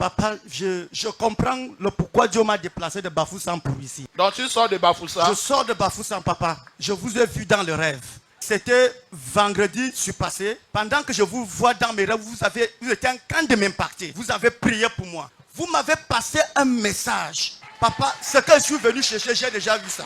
Papa, je comprends le pourquoi Dieu m'a déplacé de Bafoussam pour ici. Donc tu sors de Bafoussam. Je sors de Bafoussam, papa. Je vous ai vu dans le rêve. C'était vendredi surpassé. Pendant que je vous vois dans mes rêves, vous étiez en train de m'impacter. Vous avez prié pour moi. Vous m'avez passé un message. Papa, ce que je suis venu chercher, j'ai déjà vu ça.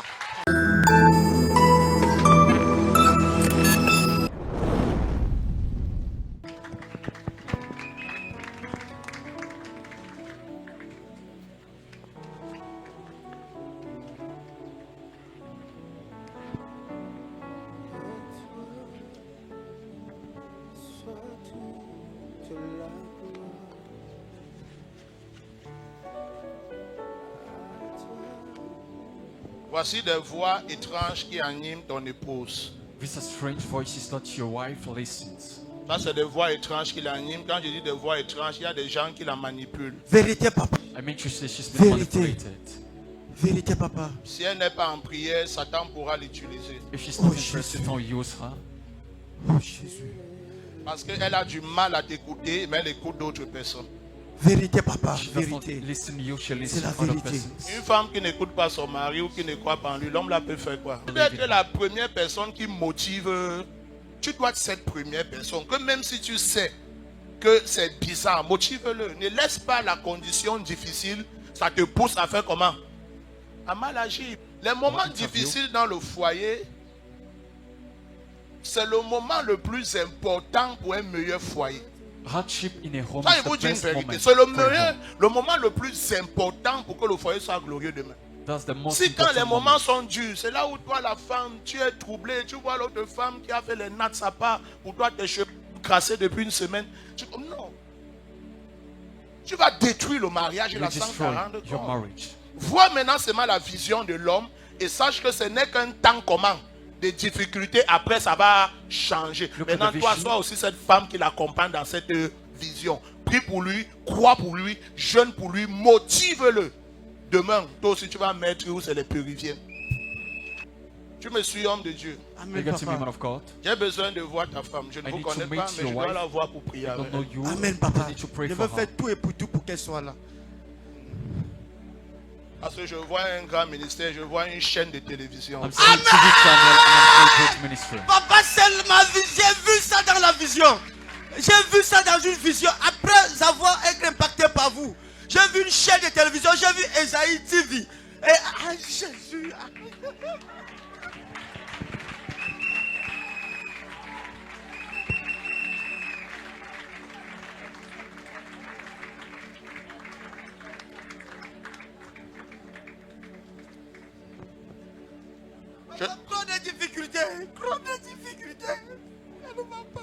Voici des voix étranges qui animent ton épouse. These are strange voices that your wife listens. Ça, c'est des voix étranges qui l'animent. Quand je dis des voix étranges, il y a des gens qui la manipulent. Vérité, papa. I mean to say she's been Vérité. manipulated. Vérité, papa. Si elle n'est pas en prière, Satan pourra l'utiliser. If she's Oh, not interested, Jésus. I'll use her. Oh Jésus. Parce qu'elle a du mal à t'écouter, mais elle écoute d'autres personnes. Vérité, papa. She does not Vérité. listen to you, she C'est listens la to other vérité. persons. Une femme qui n'écoute pas son mari ou qui ne croit pas en lui, l'homme là peut faire quoi? Tu dois être la première personne qui motive. Tu dois être cette première personne. Que même si tu sais que c'est bizarre, motive-le. Ne laisse pas la condition difficile, ça te pousse à faire comment? À mal agir. Les moments difficiles dans le foyer, c'est le moment le plus important pour un meilleur foyer. Hardship in a home Ça, is je vous the dis une best vérité. moment C'est le for a meilleur, home. le moment le plus important pour que le foyer soit glorieux demain. That's the most Si quand les important moments moment. sont durs, c'est là où toi, la femme, tu es troublé. Tu vois l'autre femme qui a fait les nattes à part pour toi, tes cheveux crassés depuis une semaine. Non. Tu vas détruire le mariage et You la destroy 140 your marriage. Vois maintenant seulement la vision de l'homme et sache que ce n'est qu'un temps commun de difficultés. Après, ça va changer. Look at Maintenant, the toi, vision. sois aussi cette femme qui l'accompagne dans cette vision. Prie pour lui, crois pour lui, jeûne pour lui, motive-le. Demain, toi aussi, tu vas mettre où c'est les péruviens. Tu me suis, homme de Dieu. You Amen, get to me, man papa. of God. J'ai besoin de voir ta femme. Je ne I vous need to connais meet pas, mais your je dois wife. la voir pour prier I avec don't know elle. you. Amen, I papa. need to pray Je for veux faire her. tout et pour qu'elle soit là. Parce que je vois un grand ministère, je vois une chaîne de télévision. I'm seeing TV channel and I'm seeing great ministry. Papa, c'est ma vie. J'ai vu ça dans la vision. J'ai vu ça dans une vision. Après avoir été impacté par vous, j'ai vu une chaîne de télévision. J'ai vu Esaïe TV. Et ah, Jésus. Trop de difficultés. Trop de difficultés. Elle ne va pas.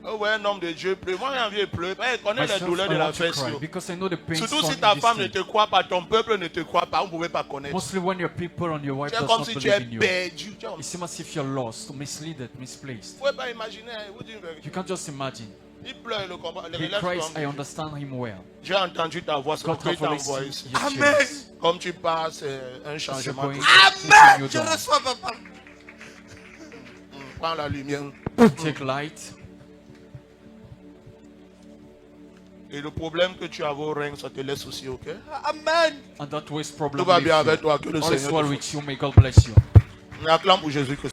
Oh ouais, un homme de Dieu pleure. Moi, j'ai envie de pleurer. Elle connaît les Myself, douleurs de I la want to cry fesse. because I know the pain Surtout si from ta this femme ne thing. te croit pas, ton peuple ne te croit pas, vous ne pouvez pas connaître. Mostly when your people and your wife C'est does comme not si tu believe es in you. perdu. It seems as if you're lost, misleaded, misplaced. Vous ne pouvez pas imaginer. Vous dites une vérité. You can't just imagine. Il pleure, le combat. Le He relève cries, comme I understand him well. j'ai entendu ta voix, c'est God que have tu listened t'envoies ici. your Amen. tears. Comme tu passes, un As you're changement. going, Amen. you Je down. reçois, papa. Prends la lumière. Take light. Et le problème que tu as au règne, ça te laisse aussi, ok? Amen. And that was Tout problem va with bien you. avec toi, que le All is Seigneur well te with you. May God bless you. fasse. Acclame pour Jésus-Christ.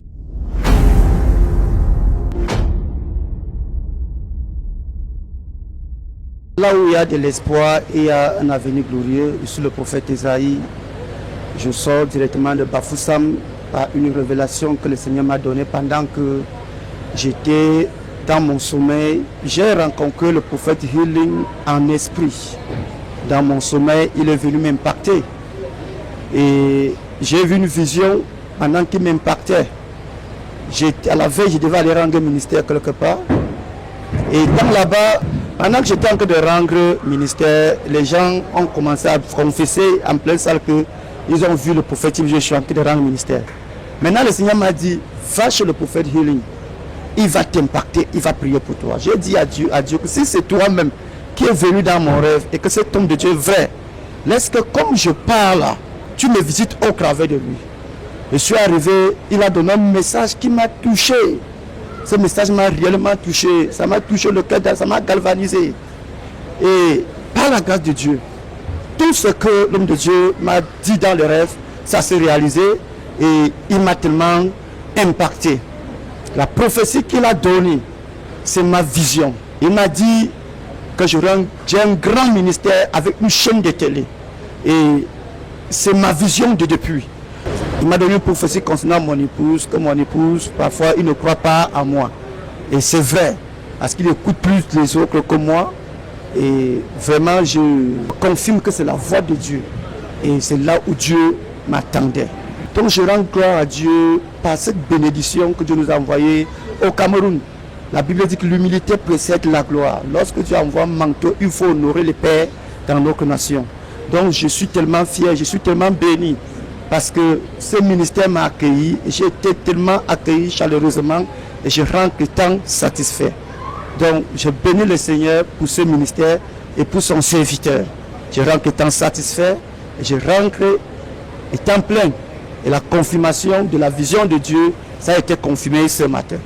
Là où il y a de l'espoir et il y a un avenir glorieux, je suis le prophète Esaïe. Je sors directement de Bafoussam par une révélation que le Seigneur m'a donnée pendant que j'étais dans mon sommeil. J'ai rencontré le prophète Healing en esprit. Dans mon sommeil, il est venu m'impacter. Et j'ai vu une vision pendant qu'il m'impactait. À la veille, je devais aller rendre un ministère quelque part. Et dans là-bas, pendant que j'étais en train de rendre ministère, les gens ont commencé à confesser en pleine salle qu'ils ont vu le prophète, je suis en train de rendre ministère. Maintenant, le Seigneur m'a dit, va chez le prophète Healing. Il va t'impacter, il va prier pour toi. J'ai dit à Dieu que si c'est toi-même qui es venu dans mon rêve et que cet homme de Dieu est vrai, laisse que comme je parle, tu me visites au travers de lui. Je suis arrivé, il a donné un message qui m'a touché. Ce message m'a réellement touché, ça m'a touché le cœur, ça m'a galvanisé. Et par la grâce de Dieu, tout ce que l'homme de Dieu m'a dit dans le rêve, ça s'est réalisé et il m'a tellement impacté. La prophétie qu'il a donnée, c'est ma vision. Il m'a dit que j'ai un grand ministère avec une chaîne de télé. Et c'est ma vision de depuis. Il m'a donné une prophétie concernant mon épouse, que mon épouse, parfois, il ne croit pas à moi. Et c'est vrai, parce qu'il écoute plus les autres que moi. Et vraiment, je confirme que c'est la voix de Dieu. Et c'est là où Dieu m'attendait. Donc je rends gloire à Dieu par cette bénédiction que Dieu nous a envoyée au Cameroun. La Bible dit que l'humilité précède la gloire. Lorsque Dieu envoie un manteau, il faut honorer les pères dans notre nation. Donc je suis tellement fier, je suis tellement béni parce que ce ministère m'a accueilli et j'ai été tellement accueilli chaleureusement et je rentre étant satisfait. Donc je bénis le Seigneur pour ce ministère et pour son serviteur. Je rentre étant satisfait et je rentre étant plein. Et la confirmation de la vision de Dieu, ça a été confirmé ce matin.